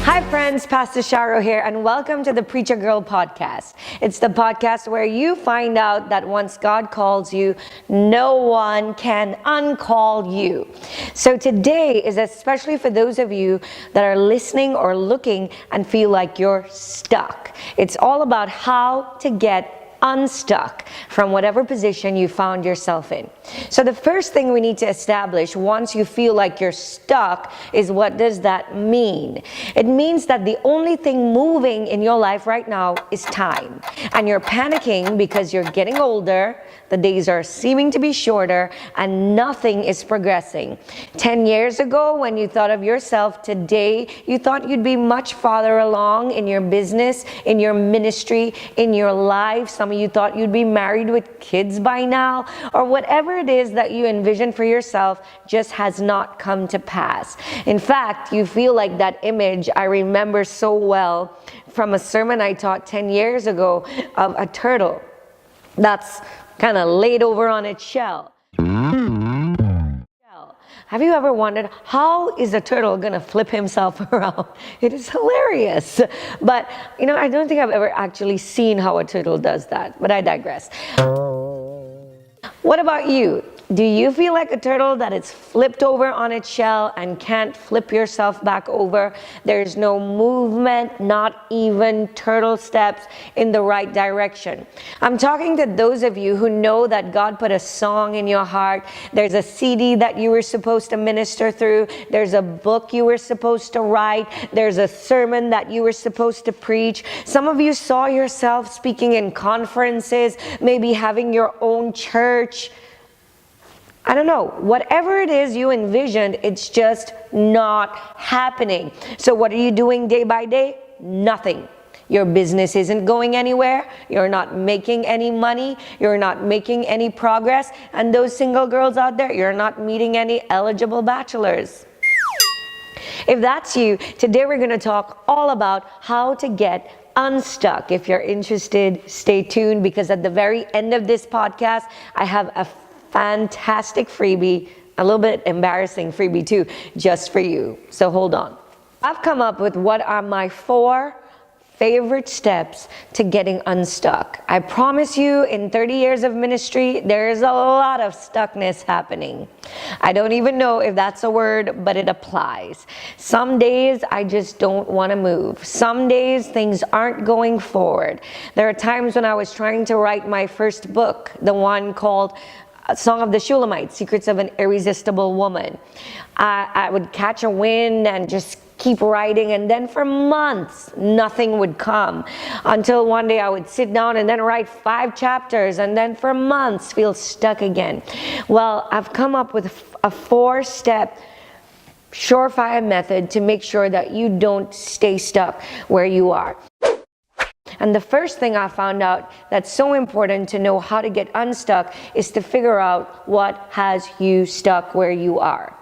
Hi friends, Pastor Sharo here, and welcome to the Preacher Girl podcast. It's the podcast where you find out that once God calls you, no one can uncall you. So today is especially for those of you that are listening or looking and feel like you're stuck. It's all about how to get unstuck from whatever position you found yourself in. So the first thing we need to establish once you feel like you're stuck is, what does that mean? It means that the only thing moving in your life right now is time. And you're panicking because you're getting older, the days are seeming to be shorter, and nothing is progressing. 10 years ago, when you thought of yourself, today you thought you'd be much farther along in your business, in your ministry, in your life. Some of you thought you'd be married with kids by now, or whatever it is that you envisioned for yourself just has not come to pass. In fact, you feel like that image I remember so well from a sermon I taught 10 years ago of a turtle that's kind of laid over on its shell. Have you ever wondered, how is a turtle going to flip himself around? It is hilarious. But, I don't think I've ever actually seen how a turtle does that, but I digress. What about you? Do you feel like a turtle that is flipped over on its shell and can't flip yourself back over? There's no movement, not even turtle steps in the right direction. I'm talking to those of you who know that God put a song in your heart. There's a CD that you were supposed to minister through. There's a book you were supposed to write. There's a sermon that you were supposed to preach. Some of you saw yourself speaking in conferences, maybe having your own church. I don't know, whatever it is you envisioned, it's just not happening. So what are you doing day by day? Nothing. Your business isn't going anywhere. You're not making any money. You're not making any progress. And those single girls out there, you're not meeting any eligible bachelors. If that's you, today we're going to talk all about how to get unstuck. If you're interested, stay tuned, because at the very end of this podcast, I have a fantastic freebie, a little bit embarrassing freebie too, just for you. So hold on. I've come up with what are my 4 favorite steps to getting unstuck. I promise you, in 30 years of ministry, there's a lot of stuckness happening. I don't even know if that's a word, but it applies. Some days I just don't want to move. Some days things aren't going forward. There are times when I was trying to write my first book, the one called Song of the Shulamite, Secrets of an Irresistible Woman. I would catch a wind and just keep writing, and then for months nothing would come, until one day I would sit down and then write 5 chapters, and then for months feel stuck again. Well, I've come up with a 4-step surefire method to make sure that you don't stay stuck where you are. And the first thing I found out that's so important to know how to get unstuck is to figure out what has you stuck where you are.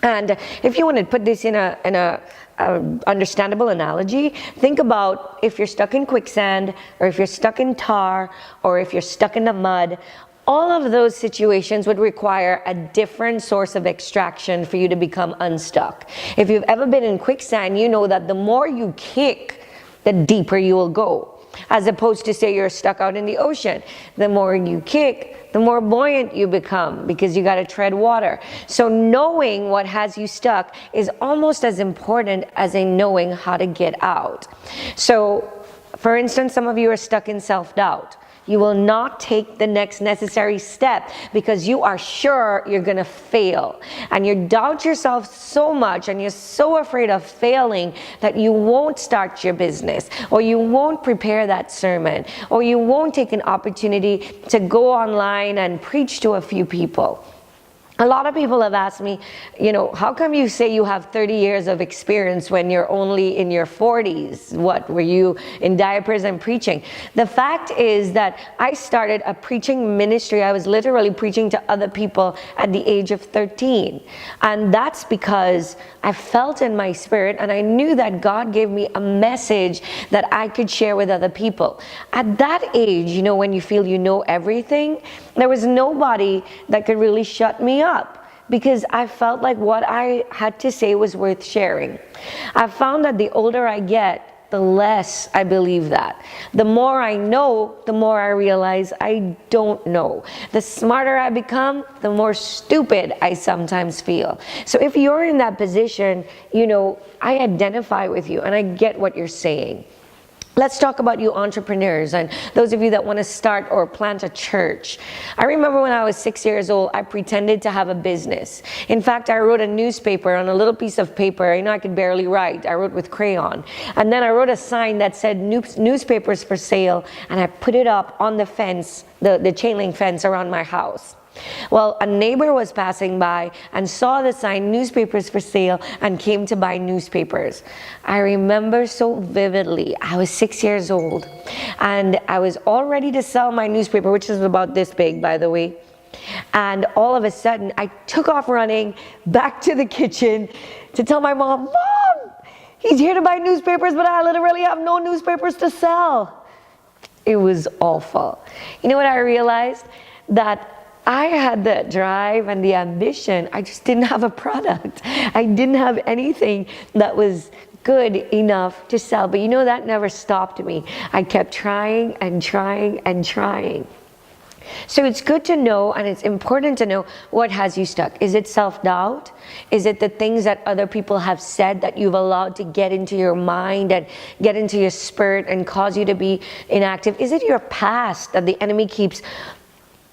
And if you want to put this in a understandable analogy, think about if you're stuck in quicksand, or if you're stuck in tar, or if you're stuck in the mud. All of those situations would require a different source of extraction for you to become unstuck. If you've ever been in quicksand, you know that the more you kick, the deeper you will go. As opposed to, say, you're stuck out in the ocean. The more you kick, the more buoyant you become, because you got to tread water. So knowing what has you stuck is almost as important as in knowing how to get out. So, for instance, some of you are stuck in self-doubt. You will not take the next necessary step because you are sure you're going to fail. And you doubt yourself so much, and you're so afraid of failing that you won't start your business, or you won't prepare that sermon, or you won't take an opportunity to go online and preach to a few people. A lot of people have asked me, how come you say you have 30 years of experience when you're only in your 40s? What, were you in diapers and preaching? The fact is that I started a preaching ministry. I was literally preaching to other people at the age of 13. And that's because I felt in my spirit, and I knew that God gave me a message that I could share with other people. At that age, when you feel you know everything, there was nobody that could really shut me up. because I felt like what I had to say was worth sharing. I found that the older I get, the less I believe that. The more I know, the more I realize I don't know. The smarter I become, the more stupid I sometimes feel. So if you're in that position, I identify with you and I get what you're saying. Let's talk about you entrepreneurs and those of you that want to start or plant a church. I remember when I was 6 years old, I pretended to have a business. In fact, I wrote a newspaper on a little piece of paper. I could barely write. I wrote with crayon. And then I wrote a sign that said newspapers for sale, and I put it up on the fence, the chain link fence around my house. Well, a neighbor was passing by and saw the sign, newspapers for sale, and came to buy newspapers. I remember so vividly. I was 6 years old and I was all ready to sell my newspaper, which is about this big, by the way. And all of a sudden, I took off running back to the kitchen to tell my mom, "Mom, he's here to buy newspapers, but I literally have no newspapers to sell." It was awful. You know what I realized? That I had the drive and the ambition. I just didn't have a product. I didn't have anything that was good enough to sell. But that never stopped me. I kept trying and trying and trying. So it's good to know, and it's important to know, what has you stuck. Is it self-doubt? Is it the things that other people have said that you've allowed to get into your mind and get into your spirit and cause you to be inactive? Is it your past that the enemy keeps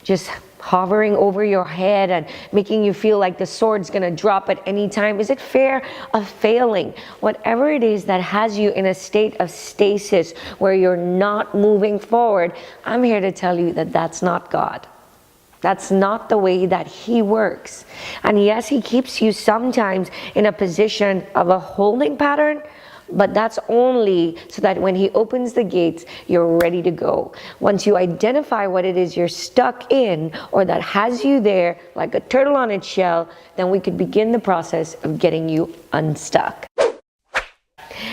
just hovering over your head and making you feel like the sword's gonna drop at any time? Is it fear of failing? Whatever it is that has you in a state of stasis where you're not moving forward, I'm here to tell you that that's not God. That's not the way that He works. And yes, He keeps you sometimes in a position of a holding pattern, but that's only so that when He opens the gates, you're ready to go. Once you identify what it is you're stuck in, or that has you there like a turtle on its shell, then we could begin the process of getting you unstuck.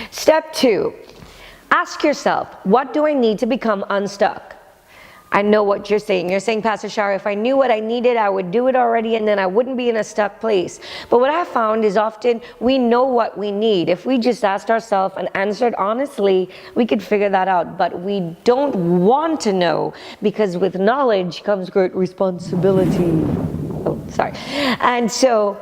Step 2, ask yourself, what do I need to become unstuck? I know what you're saying. You're saying, Pastor Sharo, if I knew what I needed, I would do it already and then I wouldn't be in a stuck place. But what I found is often we know what we need. If we just asked ourselves and answered honestly, we could figure that out. But we don't want to know, because with knowledge comes great responsibility. Oh, sorry. And so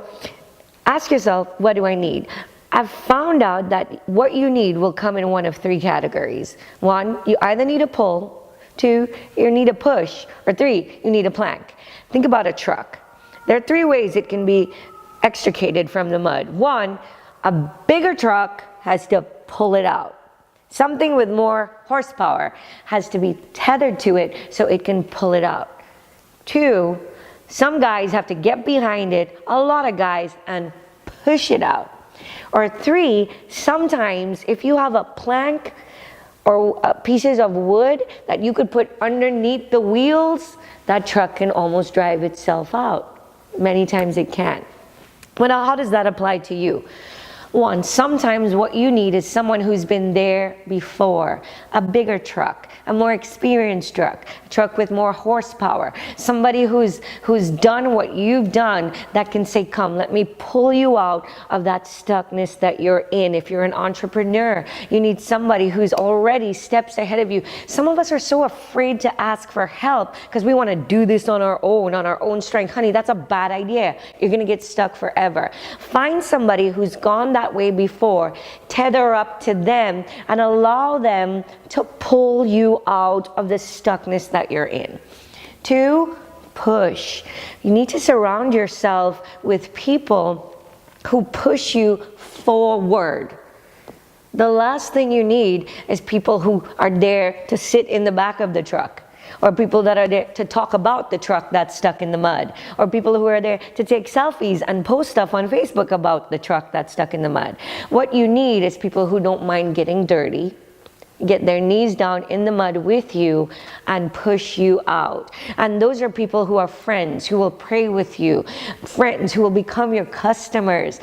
ask yourself, what do I need? I've found out that what you need will come in one of 3 categories. 1, you either need a pull. 2, you need a push. Or 3, you need a plank. Think about a truck. There are 3 ways it can be extricated from the mud. 1, a bigger truck has to pull it out. Something with more horsepower has to be tethered to it so it can pull it out. 2, some guys have to get behind it, a lot of guys, and push it out. Or 3, sometimes if you have a plank or pieces of wood that you could put underneath the wheels, that truck can almost drive itself out. Many times it can. But how does that apply to you? 1, sometimes what you need is someone who's been there before. A bigger truck, a more experienced truck, a truck with more horsepower. Somebody who's done what you've done that can say, come, let me pull you out of that stuckness that you're in. If you're an entrepreneur, you need somebody who's already steps ahead of you. Some of us are so afraid to ask for help because we want to do this on our own strength. Honey, that's a bad idea. You're going to get stuck forever. Find somebody who's gone that way before, tether up to them and allow them to pull you out of the stuckness that you're in. 2, push. You need to surround yourself with people who push you forward. The last thing you need is people who are there to sit in the back of the truck, or people that are there to talk about the truck that's stuck in the mud, or people who are there to take selfies and post stuff on Facebook about the truck that's stuck in the mud. What you need is people who don't mind getting dirty, get their knees down in the mud with you and push you out. And those are people who are friends, who will pray with you, friends who will become your customers,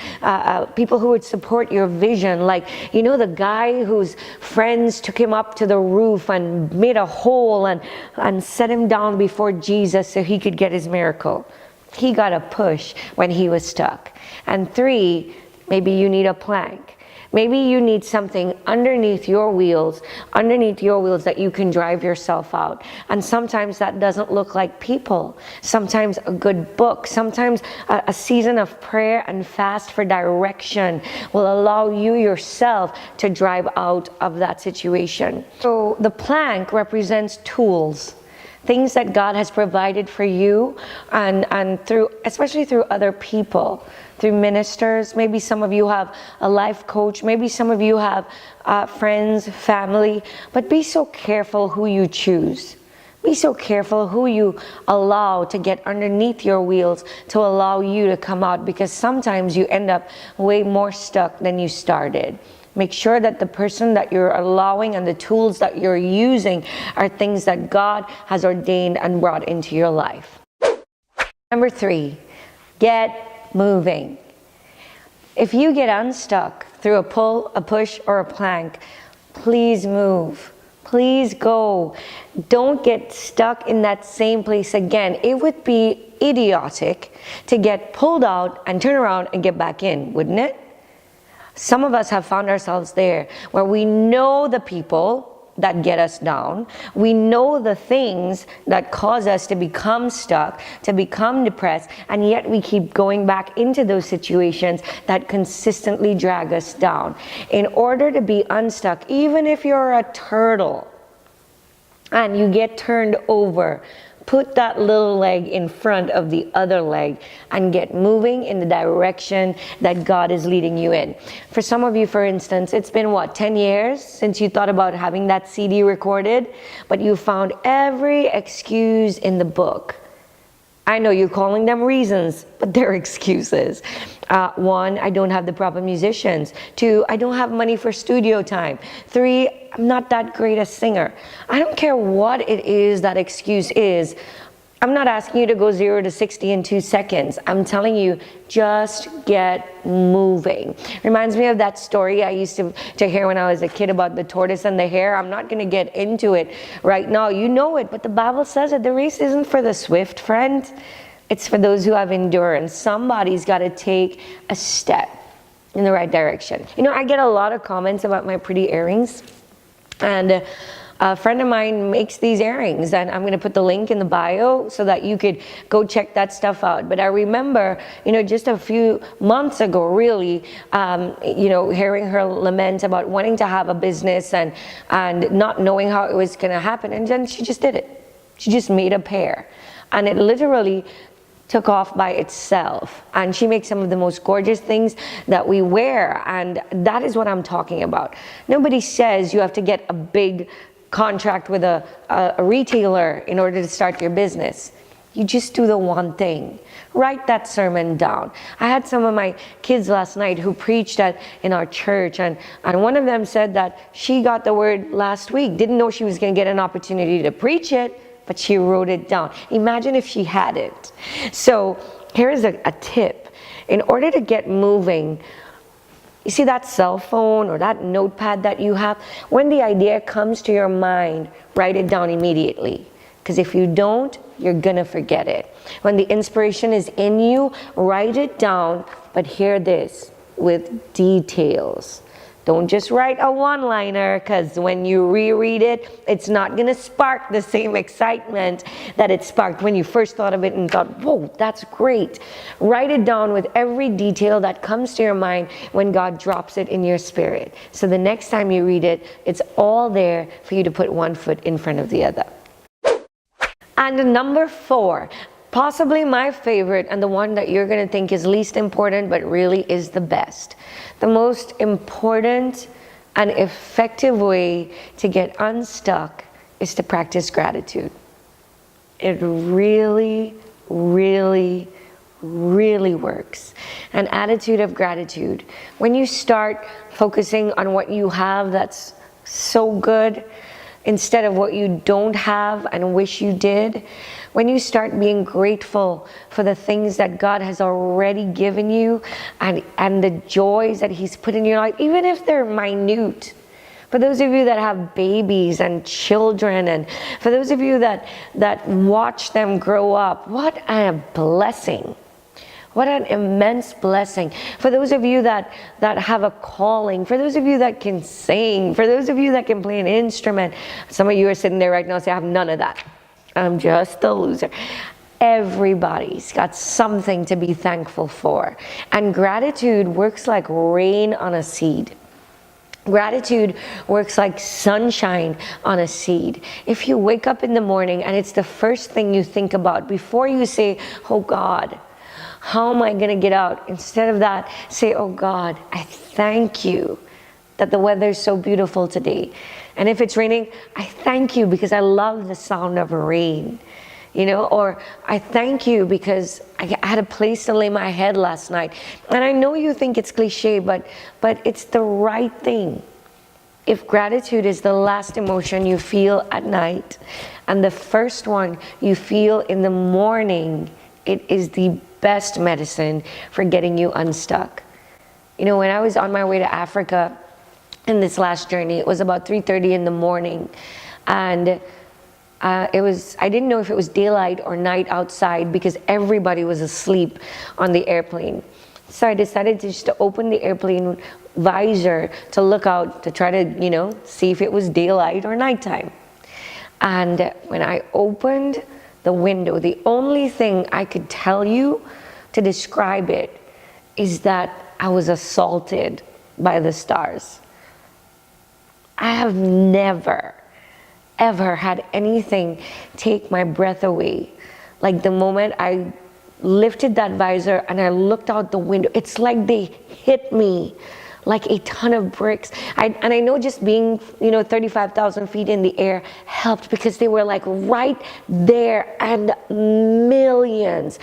people who would support your vision. Like, the guy whose friends took him up to the roof and made a hole and set him down before Jesus so he could get his miracle. He got a push when he was stuck. And 3, maybe you need a plank. Maybe you need something underneath your wheels that you can drive yourself out. And sometimes that doesn't look like people. Sometimes a good book, sometimes a season of prayer and fast for direction will allow you yourself to drive out of that situation. So the plank represents tools. Things that God has provided for you and through, especially through other people, through ministers. Maybe some of you have a life coach. Maybe some of you have friends, family. But be so careful who you choose. Be so careful who you allow to get underneath your wheels to allow you to come out, because sometimes you end up way more stuck than you started. Make sure that the person that you're allowing and the tools that you're using are things that God has ordained and brought into your life. Number 3, get moving. If you get unstuck through a pull, a push, or a plank, please move. Please go. Don't get stuck in that same place again. It would be idiotic to get pulled out and turn around and get back in, wouldn't it? Some of us have found ourselves there where we know the people that get us down. We know the things that cause us to become stuck, to become depressed, and yet we keep going back into those situations that consistently drag us down. In order to be unstuck, even if you're a turtle and you get turned over, put that little leg in front of the other leg and get moving in the direction that God is leading you in. For some of you, for instance, it's been 10 years since you thought about having that CD recorded, but you found every excuse in the book. I know you're calling them reasons, but they're excuses. 1, I don't have the proper musicians. 2, I don't have money for studio time. 3, I'm not that great a singer. I don't care what it is that excuse is. I'm not asking you to go 0 to 60 in 2 seconds. I'm telling you, just get moving. Reminds me of that story I used to hear when I was a kid about the tortoise and the hare. I'm not going to get into it right now. You know it, but the Bible says that the race isn't for the swift, friend. It's for those who have endurance. Somebody's got to take a step in the right direction. You know, I get a lot of comments about my pretty earrings. And a friend of mine makes these earrings, and I'm going to put the link in the bio so that you could go check that stuff out. But I remember, just a few months ago, really, hearing her lament about wanting to have a business and not knowing how it was going to happen. And then she just did it. She just made a pair. And it literally took off by itself. And she makes some of the most gorgeous things that we wear. And that is what I'm talking about. Nobody says you have to get a big contract with a retailer in order to start your business. You just do the one thing. Write that sermon down. I had some of my kids last night who preached in our church, and one of them said that she got the word last week, didn't know she was going to get an opportunity to preach it, but she wrote it down. Imagine if she hadn't. So here's a tip. In order to get moving, you see that cell phone or that notepad that you have? When the idea comes to your mind, write it down immediately. Because if you don't, you're going to forget it. When the inspiration is in you, write it down, but hear this, with details. Don't just write a one-liner, because when you reread it, it's not going to spark the same excitement that it sparked when you first thought of it and thought, whoa, that's great. Write it down with every detail that comes to your mind when God drops it in your spirit. So the next time you read it, it's all there for you to put one foot in front of the other. And number 4, possibly my favorite, and the one that you're going to think is least important, but really is the best. The most important and effective way to get unstuck is to practice gratitude. It really, really, really works. An attitude of gratitude. When you start focusing on what you have that's so good, instead of what you don't have and wish you did, when you start being grateful for the things that God has already given you and the joys that He's put in your life, even if they're minute, For those of you that have babies and children, and for those of you that watch them grow up, what a blessing. What an immense blessing. For those of you that have a calling, for those of you that can sing, for those of you that can play an instrument. Some of you are sitting there right now and say, I have none of that. I'm just a loser. Everybody's got something to be thankful for. And gratitude works like rain on a seed. Gratitude works like sunshine on a seed. If you wake up in the morning and it's the first thing you think about before you say, oh God, how am I going to get out? Instead of that, say, oh God, I thank you that the weather is so beautiful today. And if it's raining, I thank you because I love the sound of rain. You know, or I thank you because I had a place to lay my head last night. And I know you think it's cliche, but it's the right thing. If gratitude is the last emotion you feel at night and the first one you feel in the morning, it is the best medicine for getting you unstuck. You know, when I was on my way to Africa in this last journey, it was about 3:30 in the morning, and I didn't know if it was daylight or night outside because everybody was asleep on the airplane. So I decided to open the airplane visor to look out to try to, you know, see if it was daylight or nighttime. And when I opened the window, the only thing I could tell you to describe it is that I was assaulted by the stars. I have never ever had anything take my breath away. Like the moment I lifted that visor and I looked out the window, it's like they hit me like a ton of bricks. And I know just being, 35,000 feet in the air helped because they were like right there and millions.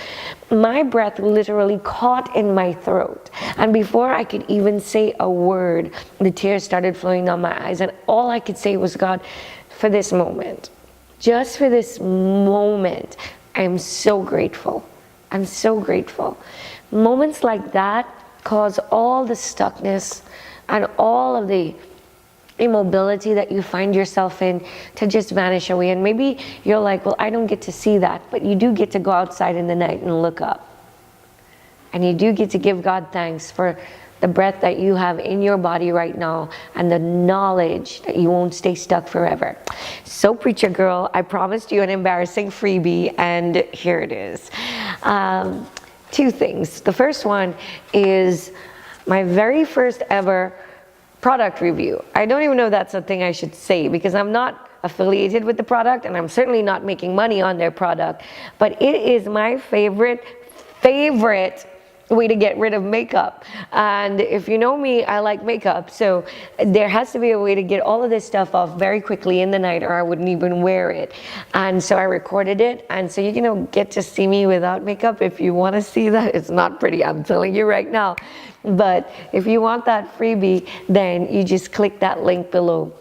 My breath literally caught in my throat. And before I could even say a word, the tears started flowing down my eyes. And all I could say was, God, for this moment, just for this moment, I am so grateful. I'm so grateful. Moments like that cause all the stuckness and all of the immobility that you find yourself in to just vanish away. And maybe you're like, well, I don't get to see that, but you do get to go outside in the night and look up. And you do get to give God thanks for the breath that you have in your body right now and the knowledge that you won't stay stuck forever. So, preacher girl, I promised you an embarrassing freebie, and here it is. Two things. The first one is my very first ever product review. I don't even know if that's a thing I should say because I'm not affiliated with the product and I'm certainly not making money on their product, but it is my favorite way to get rid of makeup. And if you know me, I like makeup, so there has to be a way to get all of this stuff off very quickly in the night or I wouldn't even wear it. And so I recorded it, and so you can get to see me without makeup. If you want to see that, it's not pretty, I'm telling you right now. But if you want that freebie, then you just click that link below.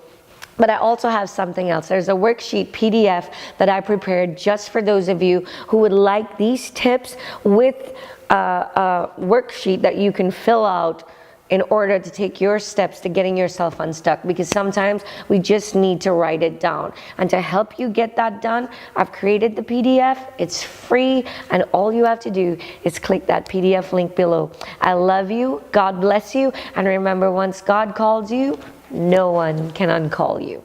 But I also have something else. There's a worksheet PDF that I prepared just for those of you who would like these tips with a worksheet that you can fill out in order to take your steps to getting yourself unstuck, because sometimes we just need to write it down. And to help you get that done, I've created the PDF. It's free, and all you have to do is click that PDF link below. I love you. God bless you. And remember, once God calls you, no one can uncall you.